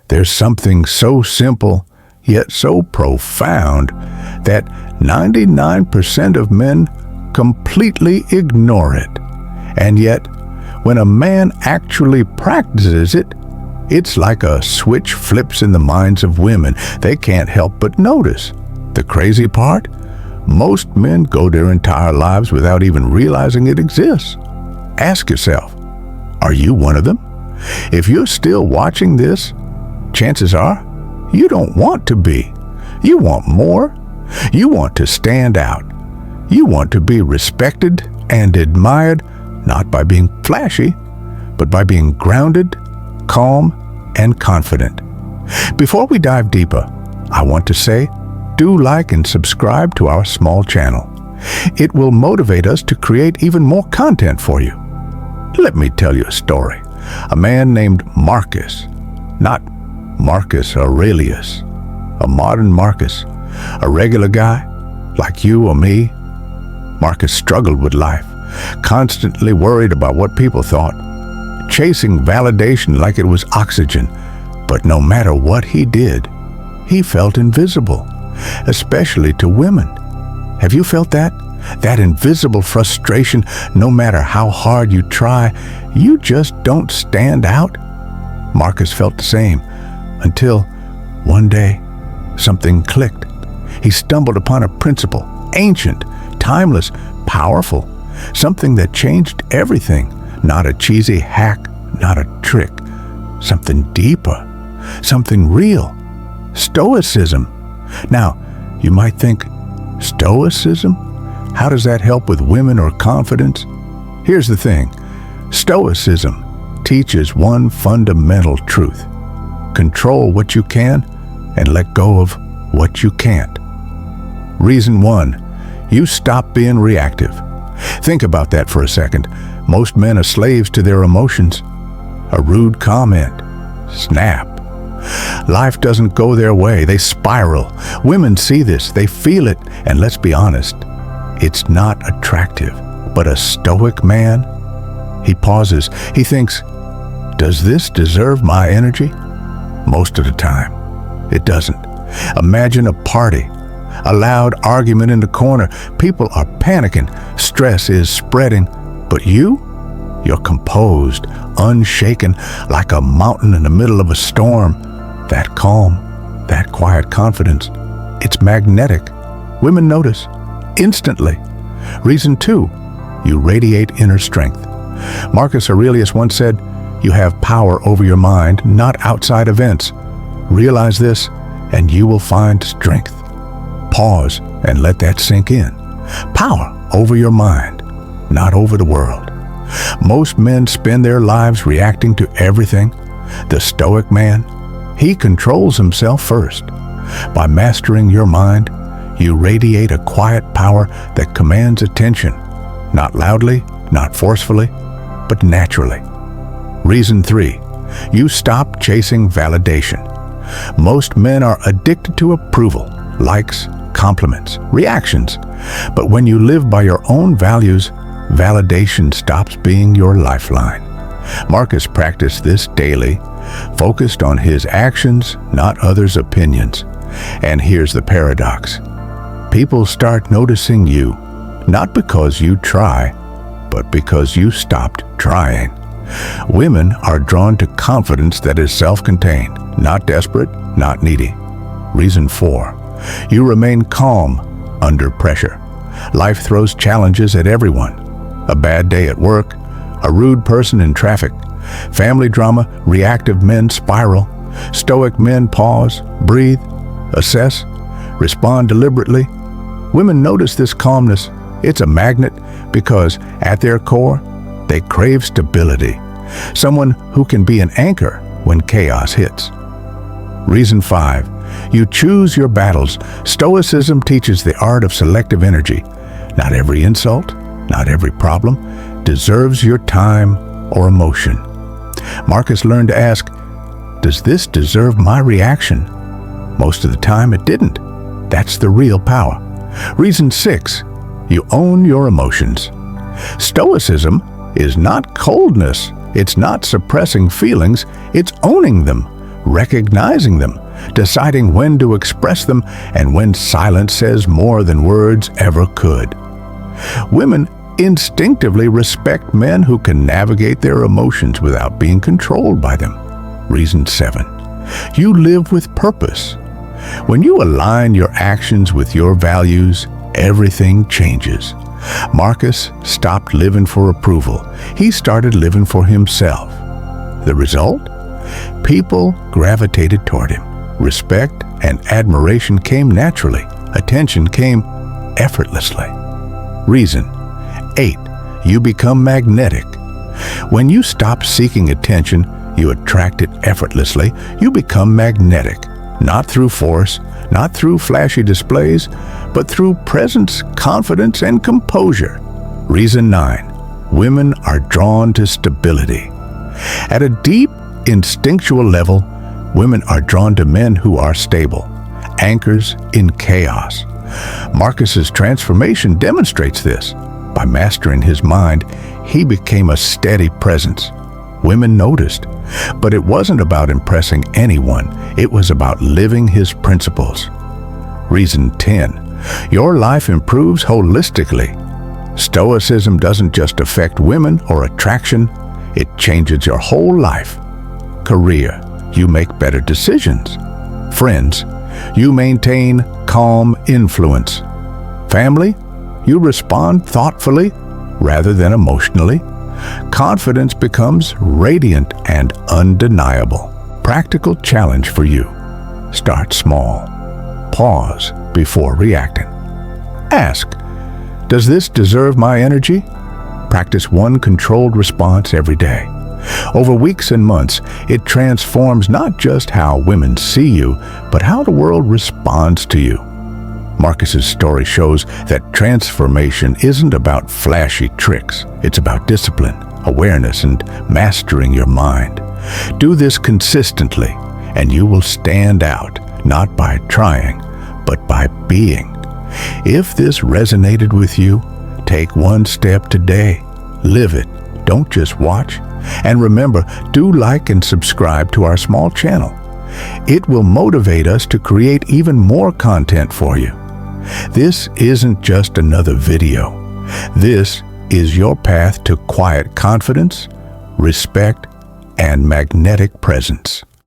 There's something so simple, yet so profound, that 99% of men completely ignore it. And yet, when a man actually practices it, it's like a switch flips in the minds of women. They can't help but notice. The crazy part? Most men go their entire lives without even realizing it exists. Ask yourself, are you one of them? If you're still watching this, chances are you don't want to be. You want more. You want to stand out. You want to be respected and admired, not by being flashy, but by being grounded, calm, and confident. Before we dive deeper, I want to say, do like and subscribe to our small channel. It will motivate us to create even more content for you. Let me tell you a story. A man named Marcus, not Marcus Aurelius, a modern Marcus, a regular guy like you or me. Marcus struggled with life, constantly worried about what people thought, chasing validation like it was oxygen. But no matter what he did, he felt invisible, especially to women. Have you felt that? That invisible frustration, no matter how hard you try, you just don't stand out? Marcus felt the same, until one day, something clicked. He stumbled upon a principle, ancient, timeless, powerful, something that changed everything. Not a cheesy hack, not a trick, something deeper, something real. Stoicism. Now, you might think, Stoicism? How does that help with women or confidence? Here's the thing. Stoicism teaches one fundamental truth. Control what you can and let go of what you can't. Reason 1, you stop being reactive. Think about that for a second. Most men are slaves to their emotions. A rude comment, snap. Life doesn't go their way. They spiral. Women see this. They feel it. And let's be honest, it's not attractive. But a stoic man, he pauses. He thinks, does this deserve my energy? Most of the time, it doesn't. Imagine a party, a loud argument in the corner. People are panicking. Stress is spreading. But you're composed, unshaken, like a mountain in the middle of a storm. That calm, that quiet confidence, it's magnetic. Women notice instantly. Reason 2, you radiate inner strength. Marcus Aurelius once said, you have power over your mind, not outside events. Realize this, and you will find strength. Pause and let that sink in. Power over your mind, not over the world. Most men spend their lives reacting to everything. The stoic man, he controls himself first. By mastering your mind, you radiate a quiet power that commands attention, not loudly, not forcefully, but naturally. Reason 3, you stop chasing validation. Most men are addicted to approval, likes, compliments, reactions. But when you live by your own values, validation stops being your lifeline. Marcus practiced this daily, focused on his actions, not others' opinions. And here's the paradox. People start noticing you, not because you try, but because you stopped trying. Women are drawn to confidence that is self-contained, not desperate, not needy. Reason 4, you remain calm under pressure. Life throws challenges at everyone. A bad day at work, a rude person in traffic, family drama, reactive men spiral. Stoic men pause, breathe, assess, respond deliberately. Women notice this calmness. It's a magnet because at their core, they crave stability. Someone who can be an anchor when chaos hits. Reason 5, you choose your battles. Stoicism teaches the art of selective energy. Not every insult, not every problem deserves your time or emotion. Marcus learned to ask, does this deserve my reaction? Most of the time it didn't. That's the real power. Reason 6, you own your emotions. Stoicism is not coldness. It's not suppressing feelings. It's owning them. recognizing them, deciding when to express them, and when silence says more than words ever could. Women instinctively respect men who can navigate their emotions without being controlled by them. Reason 7. You live with purpose. When you align your actions with your values, everything changes. Marcus stopped living for approval. He started living for himself. The result? People gravitated toward him. Respect and admiration came naturally. Attention came effortlessly. Reason 8. You become magnetic. When you stop seeking attention, you attract it effortlessly. You become magnetic, not through force, not through flashy displays, but through presence, confidence, and composure. Reason 9. Women are drawn to stability. At a deep, instinctual level, women are drawn to men who are stable, anchors in chaos. Marcus's transformation demonstrates this. By mastering his mind, he became a steady presence. Women noticed, but it wasn't about impressing anyone. It was about living his principles. Reason 10. Your life improves holistically. Stoicism doesn't just affect women or attraction, it changes your whole life. Career, you make better decisions. Friends, you maintain calm influence. Family, you respond thoughtfully rather than emotionally. Confidence becomes radiant and undeniable. Practical challenge for you. Start small. Pause before reacting. Ask, does this deserve my energy? Practice one controlled response every day. Over weeks and months, it transforms not just how women see you, but how the world responds to you. Marcus's story shows that transformation isn't about flashy tricks. It's about discipline, awareness, and mastering your mind. Do this consistently, and you will stand out, not by trying, but by being. If this resonated with you, take one step today. Live it. Don't just watch. And remember, do like and subscribe to our small channel. It will motivate us to create even more content for you. This isn't just another video. This is your path to quiet confidence, respect, and magnetic presence.